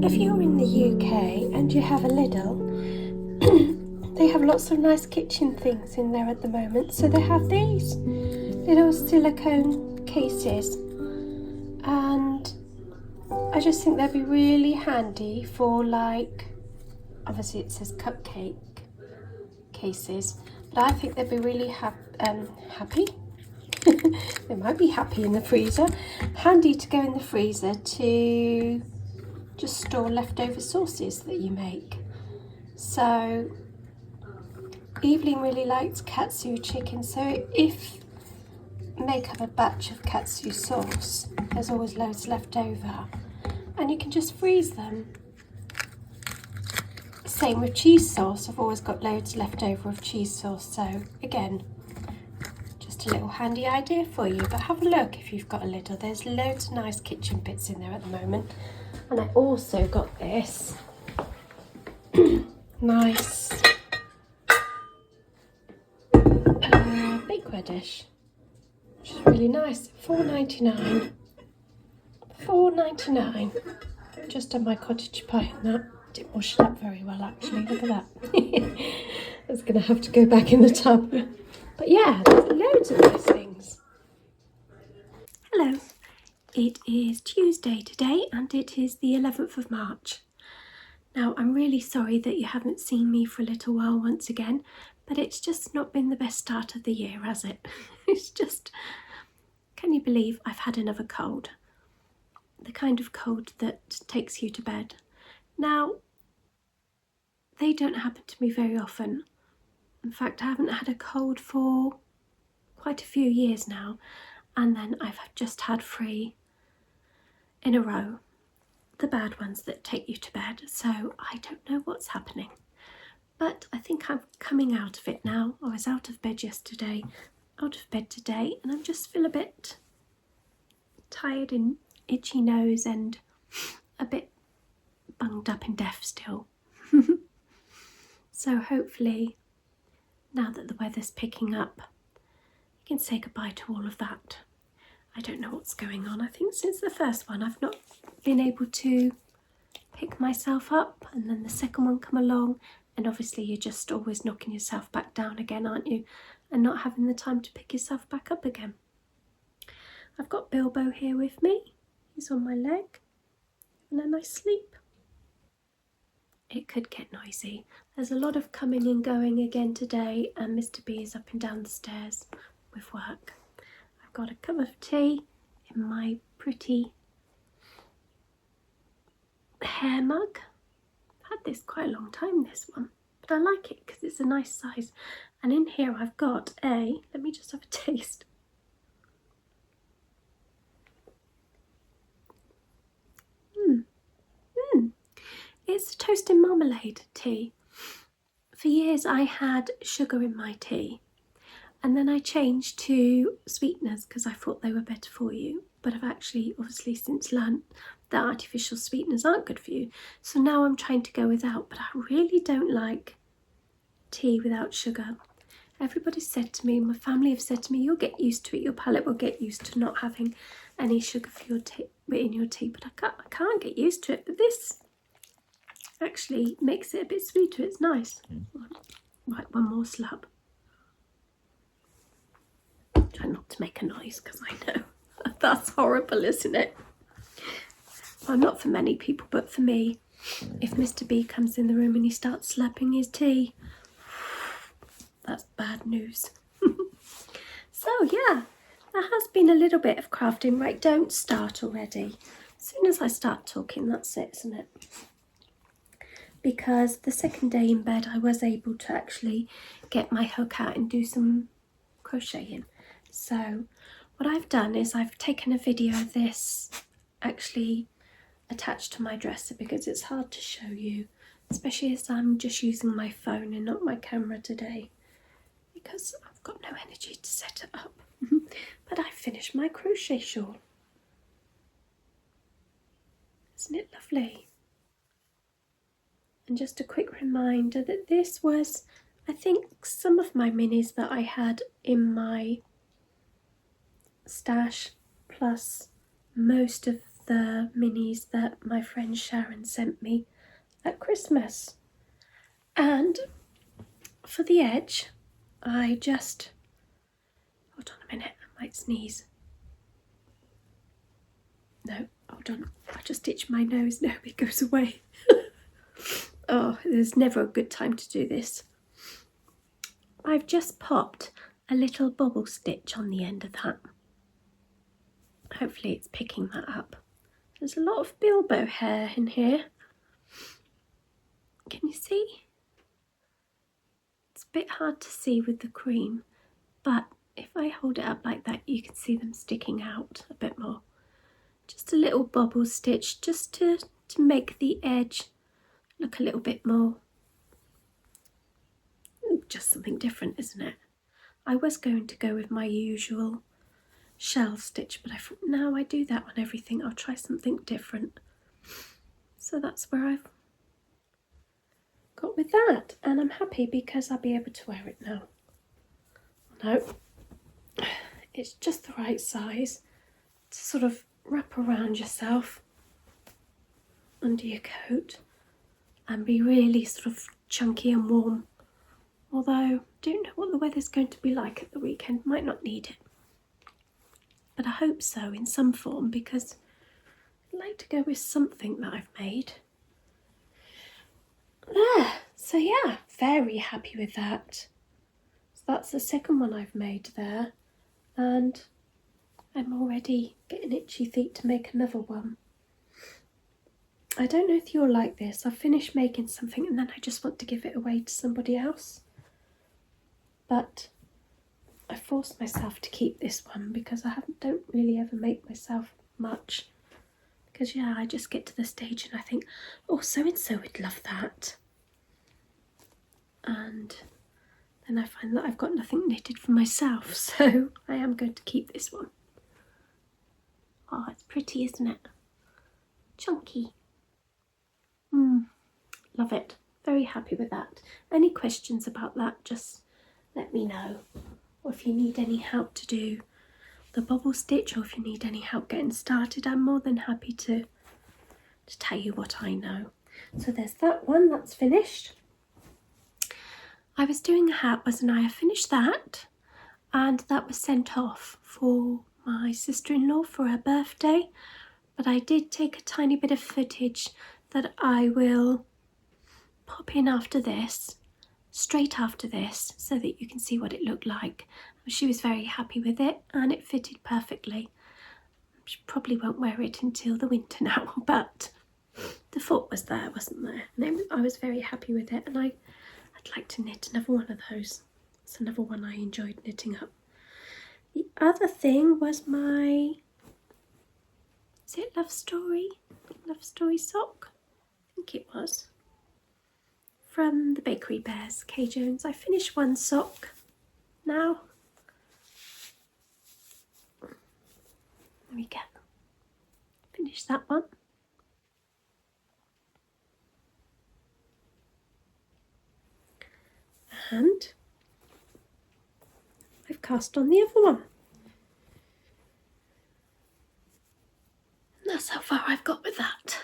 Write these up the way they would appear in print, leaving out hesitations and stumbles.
If you're in the UK and you have a Lidl, they have lots of nice kitchen things in there at the moment. So they have these little silicone cases, and I just think they'd be really handy for, like, obviously it says cupcake cases, but I think they'd be really happy. They might be happy in the freezer, handy to go in the freezer to just store leftover sauces that you make. So Evelyn really likes katsu chicken, so if you make up a batch of katsu sauce, there's always loads left over, and you can just freeze them. Same with cheese sauce, I've always got loads left over of cheese sauce, so again, just a little handy idea for you. But have a look if you've got a Lidl, there's loads of nice kitchen bits in there at the moment. And I also got this nice bakeware dish, which is really nice. £4.99. £4.99. Just on my cottage pie, and that didn't wash it up very well actually. Look at that. I was going to have to go back in the tub. But yeah, there's loads of nice things. Hello. It is Tuesday today, and it is the 11th of March. Now, I'm really sorry that you haven't seen me for a little while once again, but it's just not been the best start of the year, has it? It's just, can you believe I've had another cold? The kind of cold that takes you to bed. Now, they don't happen to me very often. In fact, I haven't had a cold for quite a few years now, and then I've just had 3 in a row, the bad ones that take you to bed, so I don't know what's happening. But I think I'm coming out of it now. I was out of bed yesterday, out of bed today, and I just feel a bit tired and itchy nose and a bit bunged up and deaf still. So hopefully, now that the weather's picking up, you can say goodbye to all of that. I don't know what's going on. I think since the first one I've not been able to pick myself up, and then the second one come along, and obviously you're just always knocking yourself back down again, aren't you? And not having the time to pick yourself back up again. I've got Bilbo here with me. He's on my leg, having a nice sleep. It could get noisy. There's a lot of coming and going again today, and Mr. B is up and down the stairs with work. I've got a cup of tea in my pretty hair mug. I've had this quite a long time, this one, but I like it because it's a nice size. And in here I've got let me just have a taste. It's a toasted marmalade tea. For years I had sugar in my tea, and then I changed to sweeteners because I thought they were better for you, but I've actually obviously since learned that artificial sweeteners aren't good for you, so now I'm trying to go without. But I really don't like tea without sugar. Everybody said to me, my family have said to me, you'll get used to it, your palate will get used to not having any sugar for your tea, in your tea, but I can't get used to it. But this actually makes it a bit sweeter. It's nice. Right, one more slab. Try not to make a noise because I know that's horrible, isn't it? Well, not for many people, but for me, if Mr. B comes in the room and he starts slapping his tea, that's bad news. So yeah, there has been a little bit of crafting. Right, don't start already. As soon as I start talking, that's it, isn't it? Because the second day in bed I was able to actually get my hook out and do some crocheting. So what I've done is I've taken a video of this actually attached to my dresser because it's hard to show you, especially as I'm just using my phone and not my camera today because I've got no energy to set it up. But I finished my crochet shawl. Isn't it lovely? And just a quick reminder that this was, I think, some of my minis that I had in my stash, plus most of the minis that my friend Sharon sent me at Christmas. And for the edge, I just, hold on a minute, I might sneeze. No, hold on, I just itched my nose, no, it goes away. Oh, there's never a good time to do this. I've just popped a little bobble stitch on the end of that. Hopefully it's picking that up. There's a lot of bilbo hair in here. Can you see? It's a bit hard to see with the cream, but if I hold it up like that, you can see them sticking out a bit more. Just a little bobble stitch just to make the edge look a little bit more, just something different, isn't it? I was going to go with my usual shell stitch, but I thought, no, I do that on everything, I'll try something different. So that's where I've got with that, and I'm happy because I'll be able to wear it now. No, it's just the right size to sort of wrap around yourself under your coat and be really sort of chunky and warm. Although I don't know what the weather's going to be like at the weekend, might not need it. But I hope so in some form because I'd like to go with something that I've made. There, so yeah, very happy with that. So that's the second one I've made there, and I'm already getting itchy feet to make another one. I don't know if you're like this. I've finished making something and then I just want to give it away to somebody else. But I forced myself to keep this one because I don't really ever make myself much. Because yeah, I just get to the stage and I think, oh, so-and-so would love that. And then I find that I've got nothing knitted for myself. So I am going to keep this one. Oh, it's pretty, isn't it? Chunky. Love it. Very happy with that. Any questions about that, just let me know. Or if you need any help to do the bobble stitch, or if you need any help getting started, I'm more than happy to tell you what I know. So there's that one, that's finished. I was doing a hat, wasn't I? I finished that, and that was sent off for my sister-in-law for her birthday. But I did take a tiny bit of footage that I will pop in after this, straight after this, so that you can see what it looked like. She was very happy with it and it fitted perfectly. She probably won't wear it until the winter now, but the foot was there, wasn't there? And I was very happy with it, and I'd like to knit another one of those. It's another one I enjoyed knitting up. The other thing was my, is it Love Story? Love Story sock? I think it was. From the Bakery Bears, Kay Jones. I finished one sock now. There we go. Finish that one. And I've cast on the other one. And that's how far I've got with that.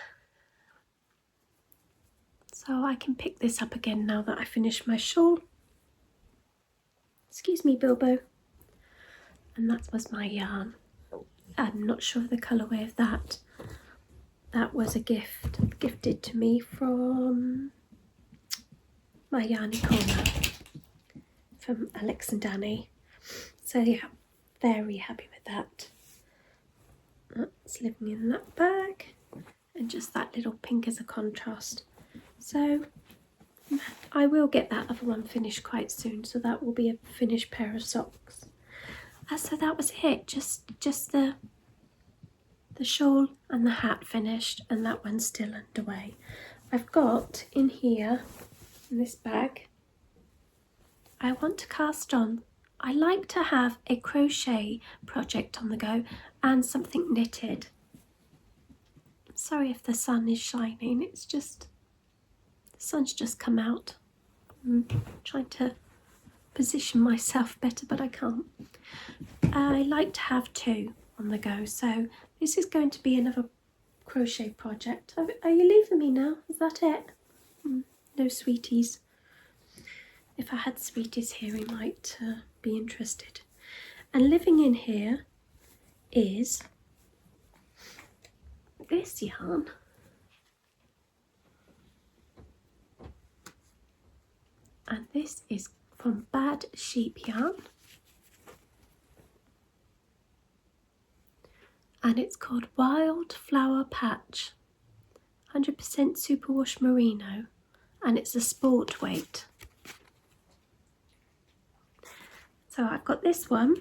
So I can pick this up again now that I finished my shawl. Excuse me, Bilbo. And that was my yarn. I'm not sure of the colourway of that. That was a gift gifted to me from my Yarny Corner, from Alex and Danny. So yeah, very happy with that. That's living in that bag, and just that little pink as a contrast. So I will get that other one finished quite soon, so that will be a finished pair of socks. So that was it, just the shawl and the hat finished, and that one's still underway. I've got in here, in this bag, I want to cast on. I like to have a crochet project on the go and something knitted. Sorry if the sun is shining, it's just, the sun's just come out. I'm trying to position myself better, but I can't. I like to have two on the go, so this is going to be another crochet project. Are you leaving me now? Is that it? No sweeties. If I had sweeties here, he might be interested. And living in here is this yarn. And this is from Bad Sheep Yarn. And it's called Wildflower Patch. 100% superwash merino. And it's a sport weight. So I've got this one.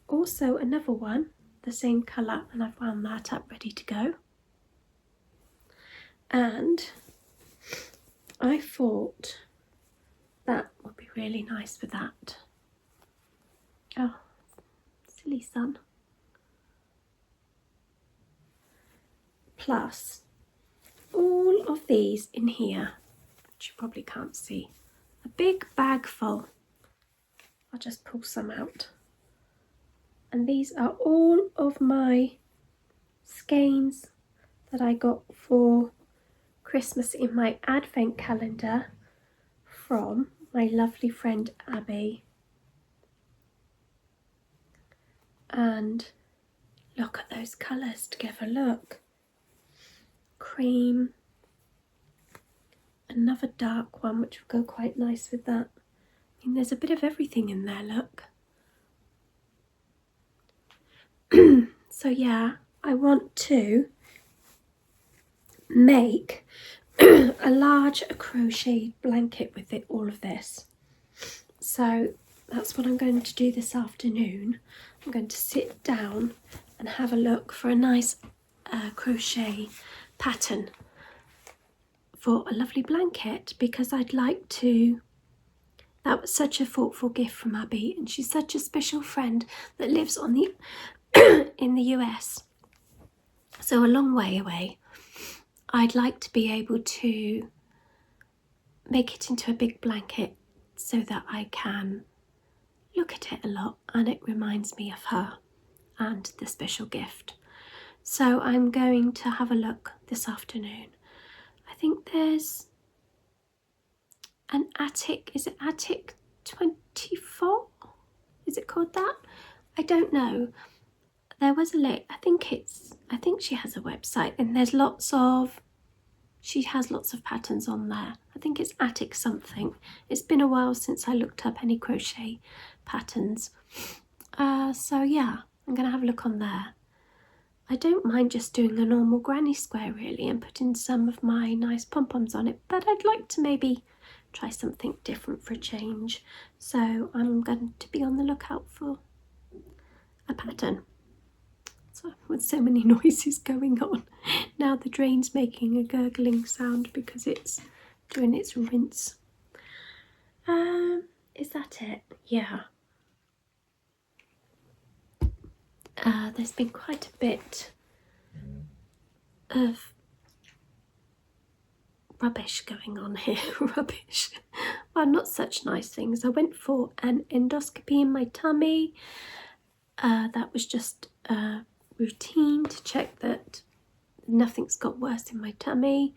Also another one, the same colour, and I've wound that up ready to go. And I thought that would be really nice with that. Oh, silly sun. Plus all of these in here, which you probably can't see. A big bag full. I'll just pull some out. And these are all of my skeins that I got for Christmas in my advent calendar from my lovely friend Abby. And look at those colours together, look. Cream, another dark one which will go quite nice with that. I mean, there's a bit of everything in there, look. So yeah, I want to make a large crochet blanket with it, all of this. So that's what I'm going to do this afternoon. I'm going to sit down and have a look for a nice crochet pattern for a lovely blanket, because I'd like to. That was such a thoughtful gift from Abby, and she's such a special friend that lives on the in the US, so a long way away. I'd like to be able to make it into a big blanket so that I can look at it a lot, and it reminds me of her and the special gift. So I'm going to have a look this afternoon. I think there's an Attic, is it Attic 24? Is it called that? I don't know. There was a link, I think she has a website, and there's lots of she has lots of patterns on there. I think it's Attic something. It's been a while since I looked up any crochet patterns. So yeah, I'm going to have a look on there. I don't mind just doing a normal granny square really and putting some of my nice pom-poms on it, but I'd like to maybe try something different for a change. So I'm going to be on the lookout for a pattern. So with so many noises going on. Now the drain's making a gurgling sound because it's doing its rinse. Is that it? Yeah. There's been quite a bit of rubbish going on here. Rubbish. Well, not such nice things. I went for an endoscopy in my tummy. That was just routine to check that nothing's got worse in my tummy.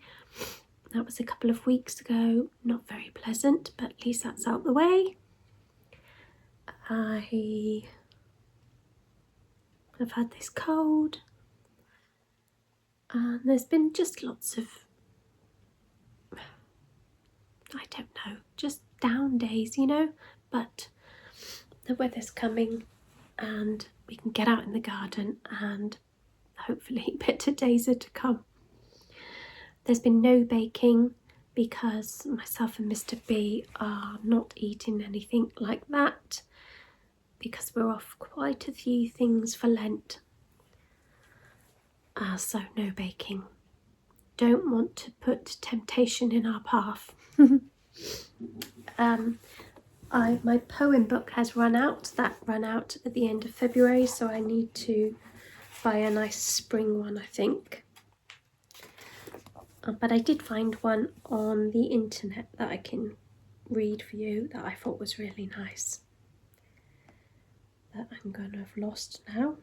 That was a couple of weeks ago. Not very pleasant, but at least that's out the way. I've had this cold, and there's been just lots of, I don't know, just down days, you know, but the weather's coming and we can get out in the garden and hopefully better days are to come. There's been no baking because myself and Mr. B are not eating anything like that because we're off quite a few things for Lent. So no baking. Don't want to put temptation in our path. My poem book has run out. That ran out at the end of February, so I need to buy a nice spring one, I think. But I did find one on the internet that I can read for you that I thought was really nice. That I'm going to have lost now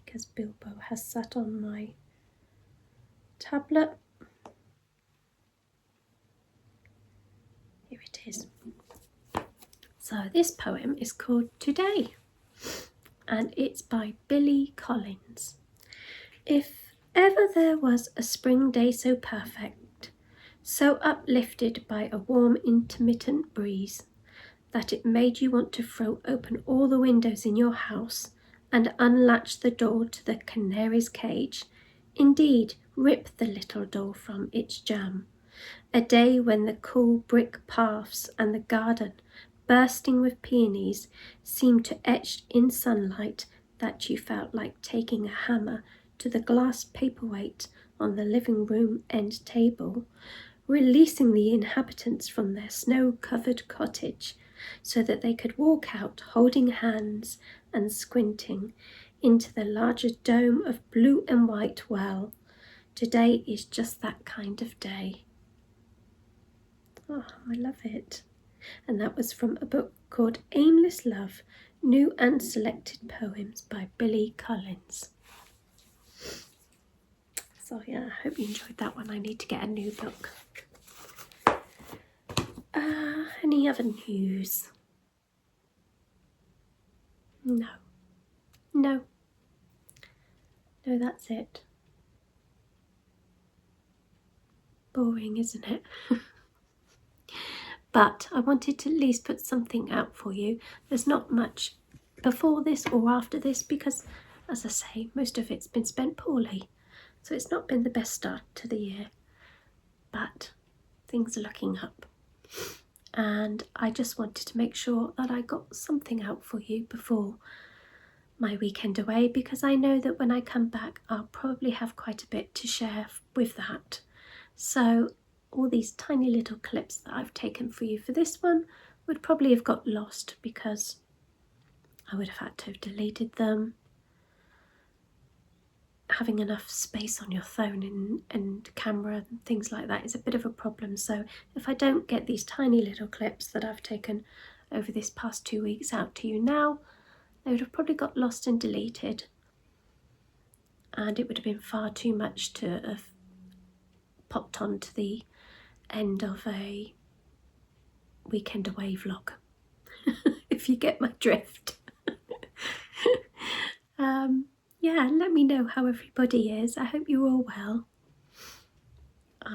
because Bilbo has sat on my tablet. Here it is. So this poem is called Today, and it's by Billy Collins. If ever there was a spring day so perfect, so uplifted by a warm intermittent breeze, that it made you want to throw open all the windows in your house and unlatch the door to the canary's cage, indeed rip the little door from its jamb. A day when the cool brick paths and the garden, bursting with peonies, seemed to etch in sunlight that you felt like taking a hammer to the glass paperweight on the living room end table, releasing the inhabitants from their snow-covered cottage so that they could walk out holding hands and squinting into the larger dome of blue and white well. Today is just that kind of day. Oh, I love it. And that was from a book called Aimless Love, New and Selected Poems by Billy Collins. So yeah, I hope you enjoyed that one. I need to get a new book. Any other news? No. No, that's it. Boring, isn't it? But I wanted to at least put something out for you. There's not much before this or after this because, as I say, most of it's been spent poorly. So it's not been the best start to the year. But things are looking up. And I just wanted to make sure that I got something out for you before my weekend away, because I know that when I come back I'll probably have quite a bit to share with that. So all these tiny little clips that I've taken for you for this one would probably have got lost because I would have had to have deleted them. Having enough space on your phone and camera and things like that is a bit of a problem. So if I don't get these tiny little clips that I've taken over this past 2 weeks out to you now, they would have probably got lost and deleted, and it would have been far too much to have popped onto the end of a weekend away vlog, if you get my drift. Yeah, let me know how everybody is. I hope you're all well.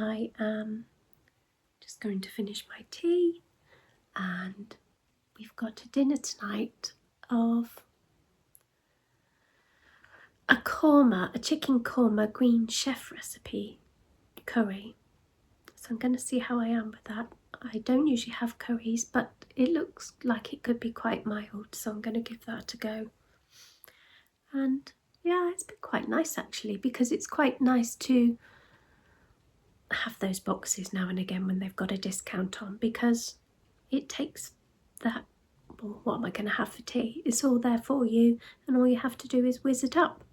I am just going to finish my tea, and we've got a dinner tonight of a korma, a chicken korma green chef recipe curry. So I'm going to see how I am with that. I don't usually have curries, but it looks like it could be quite mild, so I'm going to give that a go. And yeah, it's been quite nice actually, because it's quite nice to have those boxes now and again when they've got a discount on, because it takes that, well, what am I going to have for tea? It's all there for you, and all you have to do is whiz it up.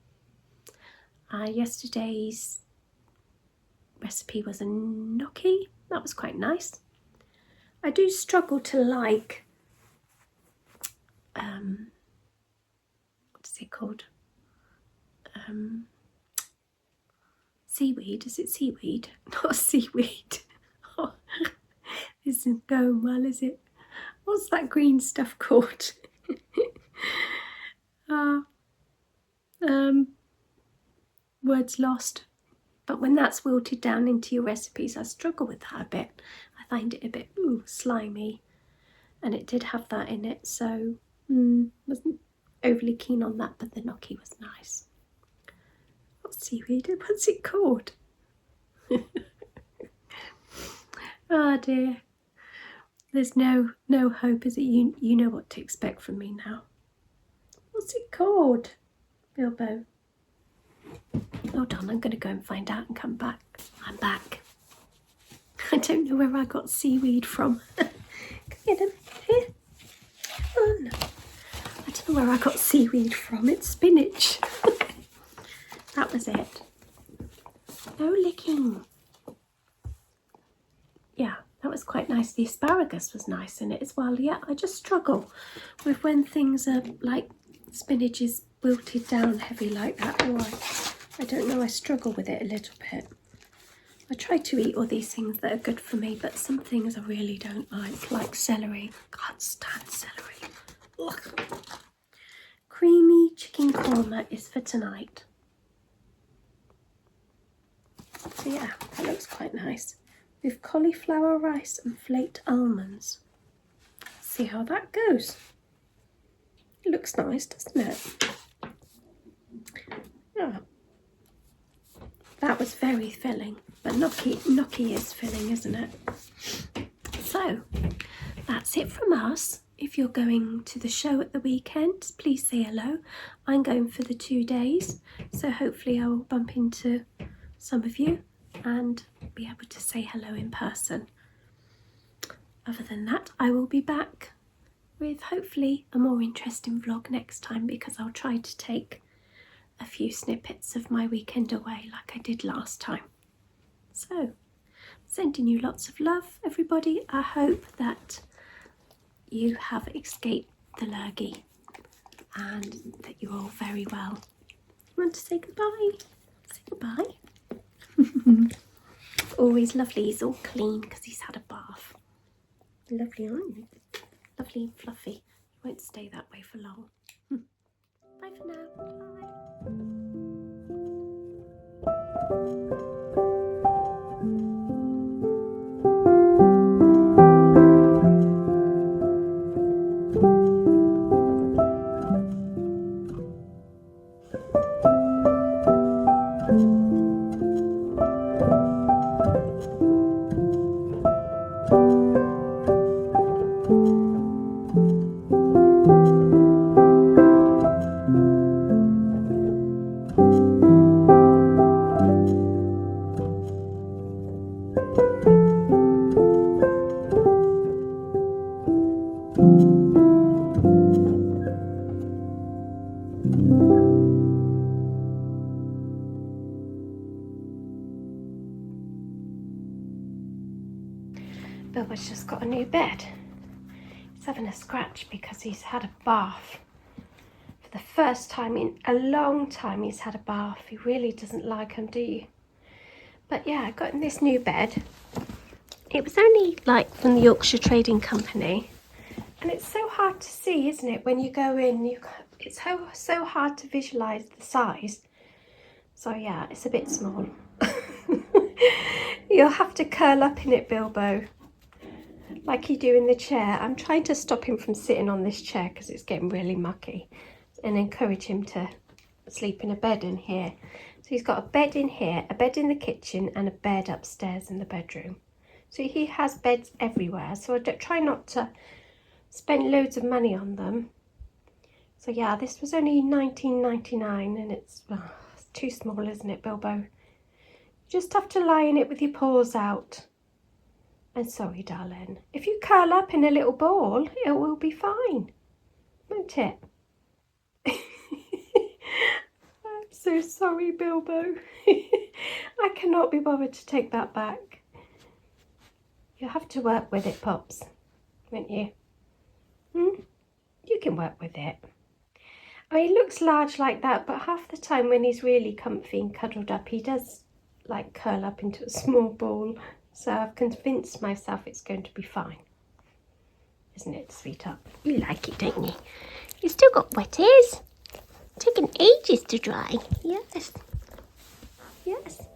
Yesterday's recipe was a gnocchi. That was quite nice. I do struggle to like what's it called? Seaweed. Is it seaweed? Not seaweed. Oh, this isn't going well, is it? What's that green stuff called? Words lost. But when that's wilted down into your recipes, I struggle with that a bit. I find it a bit slimy, and it did have that in it, so wasn't overly keen on that, but the gnocchi was nice. What's seaweed? What's it called? Oh dear. There's no hope, is it? You know what to expect from me now. What's it called? Bilbo. Hold on, I'm going to go and find out and come back. I'm back. I don't know where I got seaweed from. Come here. Oh no. I don't know where I got seaweed from. It's spinach. That was it. No licking. Yeah, that was quite nice. The asparagus was nice in it as well. Yeah, I just struggle with when things are like spinach is wilted down heavy like that. Oh, I don't know, I struggle with it a little bit. I try to eat all these things that are good for me, but some things I really don't like celery. Can't stand celery. Ugh. Creamy chicken korma is for tonight. So yeah, that looks quite nice. With cauliflower rice and flaked almonds. See how that goes. It looks nice, doesn't it? Yeah. That was very filling, but gnocchi is filling, isn't it? So, that's it from us. If you're going to the show at the weekend, please say hello. I'm going for the 2 days, so hopefully I will bump into some of you and be able to say hello in person. Other than that, I will be back with hopefully a more interesting vlog next time, because I'll try to take a few snippets of my weekend away like I did last time. So, sending you lots of love, everybody. I hope that you have escaped the lurgy and that you're all very well. You want to say goodbye? Say goodbye. Always lovely. He's all clean because he's had a bath. Lovely, aren't you? Lovely and fluffy. You won't stay that way for long. Bye for now. Bye. Bilbo's just got a new bed. He's having a scratch because he's had a bath. For the first time in a long time he's had a bath. He really doesn't like them, do you? But yeah, I got in this new bed. It was only like from the Yorkshire Trading Company. And it's so hard to see, isn't it? When you go in, it's so hard to visualise the size. So yeah, it's a bit small. You'll have to curl up in it, Bilbo, like you do in the chair. I'm trying to stop him from sitting on this chair because it's getting really mucky, and encourage him to sleep in a bed in here. So he's got a bed in here, a bed in the kitchen, and a bed upstairs in the bedroom. So he has beds everywhere. So I try not to spend loads of money on them. So yeah, this was only $19.99, and it's too small, isn't it, Bilbo? You just have to lie in it with your paws out. And sorry, darling. If you curl up in a little ball, it will be fine, won't it? I'm so sorry, Bilbo. I cannot be bothered to take that back. You'll have to work with it, Pops, won't you? You can work with it. I mean, he looks large like that, but half the time when he's really comfy and cuddled up, he does like curl up into a small ball. So I've convinced myself it's going to be fine. Isn't it, sweetheart? You like it, don't you? You've still got wetties. Taken ages to dry. Yes. Yes.